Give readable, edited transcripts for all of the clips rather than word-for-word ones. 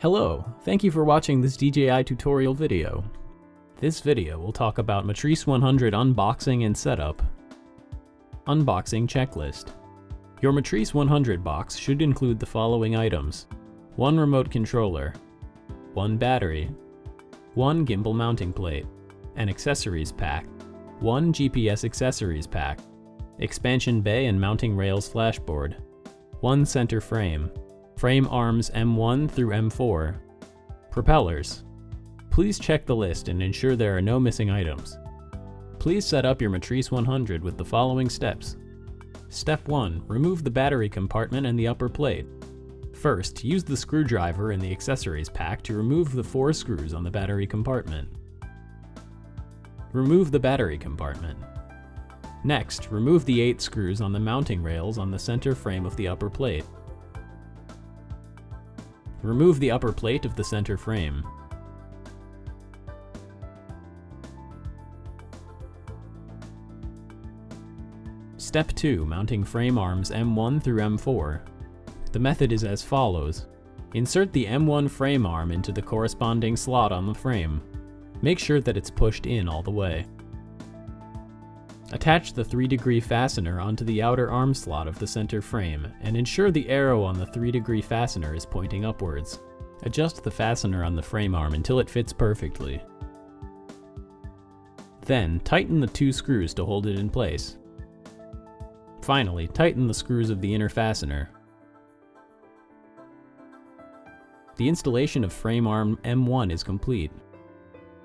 Hello, thank you for watching this DJI tutorial video. This video will talk about Matrice 100 unboxing and setup. Unboxing checklist. Your Matrice 100 box should include the following items: 1 remote controller, 1 battery, 1 gimbal mounting plate, an accessories pack, 1 GPS accessories pack, expansion bay and mounting rails flashboard, 1 center frame, frame arms M1 through M4, propellers. Please check the list and ensure there are no missing items. Please set up your Matrice 100 with the following steps. Step 1. Remove the battery compartment and the upper plate. First, use the screwdriver in the accessories pack to remove the 4 screws on the battery compartment. Remove the battery compartment. Next, remove the 8 screws on the mounting rails on the center frame of the upper plate. Remove the upper plate of the center frame. Step 2. Mounting frame arms M1 through M4. The method is as follows. Insert the M1 frame arm into the corresponding slot on the frame. Make sure that it's pushed in all the way. Attach the 3-degree fastener onto the outer arm slot of the center frame and ensure the arrow on the 3-degree fastener is pointing upwards. Adjust the fastener on the frame arm until it fits perfectly. Then, tighten the 2 screws to hold it in place. Finally, tighten the screws of the inner fastener. The installation of frame arm M1 is complete.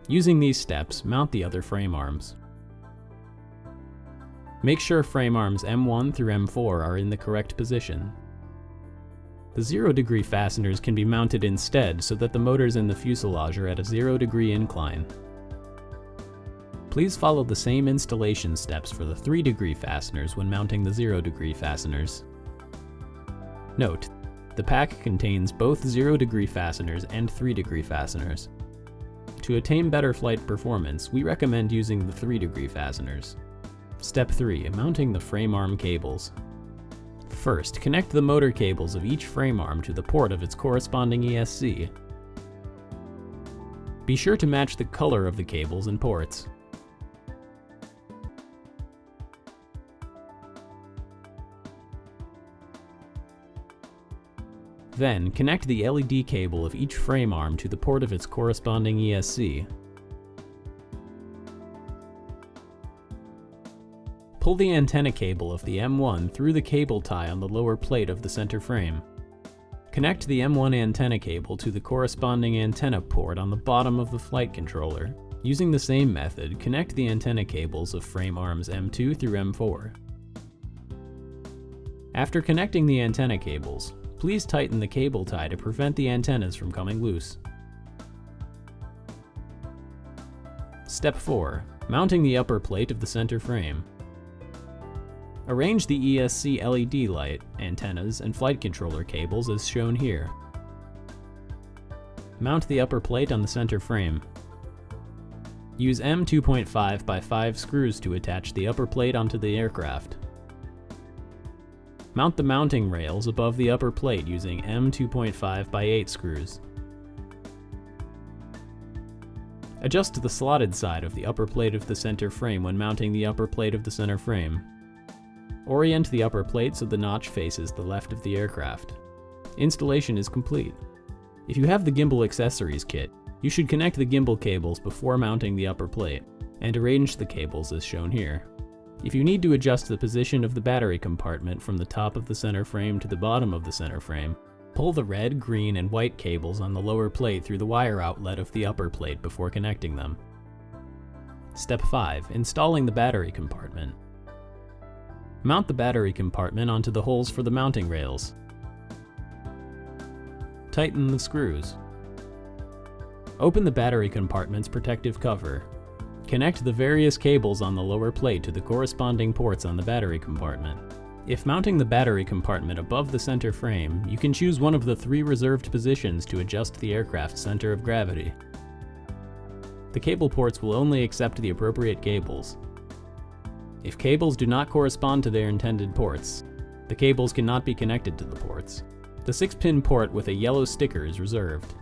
Using these steps, mount the other frame arms. Make sure frame arms M1 through M4 are in the correct position. The 0-degree fasteners can be mounted instead so that the motors in the fuselage are at a 0-degree incline. Please follow the same installation steps for the 3-degree fasteners when mounting the 0-degree fasteners. Note, the pack contains both 0-degree fasteners and 3-degree fasteners. To attain better flight performance, we recommend using the 3-degree fasteners. Step 3. Mounting the frame arm cables. First, connect the motor cables of each frame arm to the port of its corresponding ESC. Be sure to match the color of the cables and ports. Then, connect the LED cable of each frame arm to the port of its corresponding ESC. Pull the antenna cable of the M1 through the cable tie on the lower plate of the center frame. Connect the M1 antenna cable to the corresponding antenna port on the bottom of the flight controller. Using the same method, connect the antenna cables of frame arms M2 through M4. After connecting the antenna cables, please tighten the cable tie to prevent the antennas from coming loose. Step 4. Mounting the upper plate of the center frame. Arrange the ESC LED light, antennas, and flight controller cables as shown here. Mount the upper plate on the center frame. Use M2.5 by 5 screws to attach the upper plate onto the aircraft. Mount the mounting rails above the upper plate using M2.5 by 8 screws. Adjust the slotted side of the upper plate of the center frame when mounting the upper plate of the center frame. Orient the upper plate so the notch faces the left of the aircraft. Installation is complete. If you have the gimbal accessories kit, you should connect the gimbal cables before mounting the upper plate, and arrange the cables as shown here. If you need to adjust the position of the battery compartment from the top of the center frame to the bottom of the center frame, pull the red, green, and white cables on the lower plate through the wire outlet of the upper plate before connecting them. Step 5. Installing the battery compartment. Mount the battery compartment onto the holes for the mounting rails. Tighten the screws. Open the battery compartment's protective cover. Connect the various cables on the lower plate to the corresponding ports on the battery compartment. If mounting the battery compartment above the center frame, you can choose one of the 3 reserved positions to adjust the aircraft's center of gravity. The cable ports will only accept the appropriate cables. If cables do not correspond to their intended ports, the cables cannot be connected to the ports. The 6-pin port with a yellow sticker is reserved.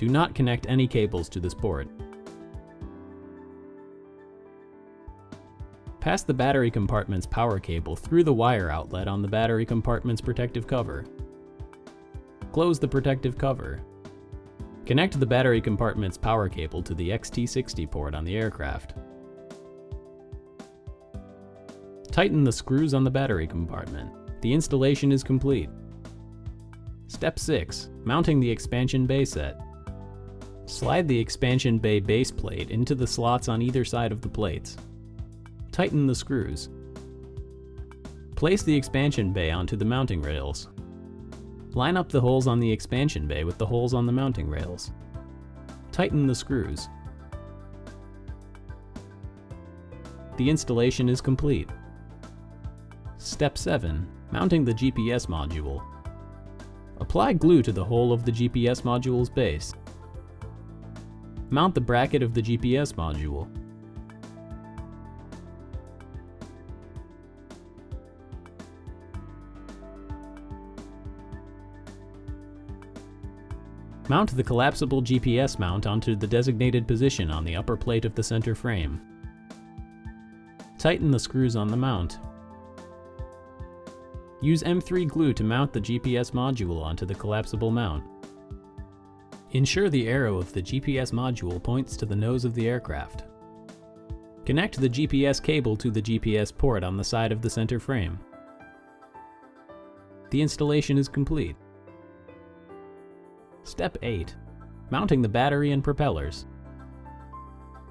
Do not connect any cables to this port. Pass the battery compartment's power cable through the wire outlet on the battery compartment's protective cover. Close the protective cover. Connect the battery compartment's power cable to the XT60 port on the aircraft. Tighten the screws on the battery compartment. The installation is complete. Step 6. Mounting the expansion bay set. Slide the expansion bay base plate into the slots on either side of the plates. Tighten the screws. Place the expansion bay onto the mounting rails. Line up the holes on the expansion bay with the holes on the mounting rails. Tighten the screws. The installation is complete. Step 7. Mounting the GPS module. Apply glue to the hole of the GPS module's base. Mount the bracket of the GPS module. Mount the collapsible GPS mount onto the designated position on the upper plate of the center frame. Tighten the screws on the mount. Use M3 glue to mount the GPS module onto the collapsible mount. Ensure the arrow of the GPS module points to the nose of the aircraft. Connect the GPS cable to the GPS port on the side of the center frame. The installation is complete. Step 8. Mounting the battery and propellers.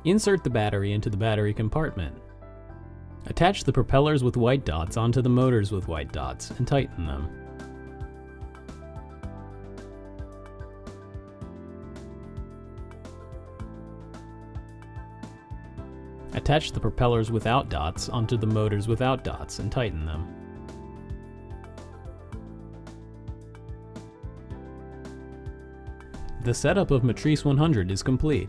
Insert the battery into the battery compartment. Attach the propellers with white dots onto the motors with white dots and tighten them. Attach the propellers without dots onto the motors without dots and tighten them. The setup of Matrice 100 is complete.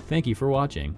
Thank you for watching.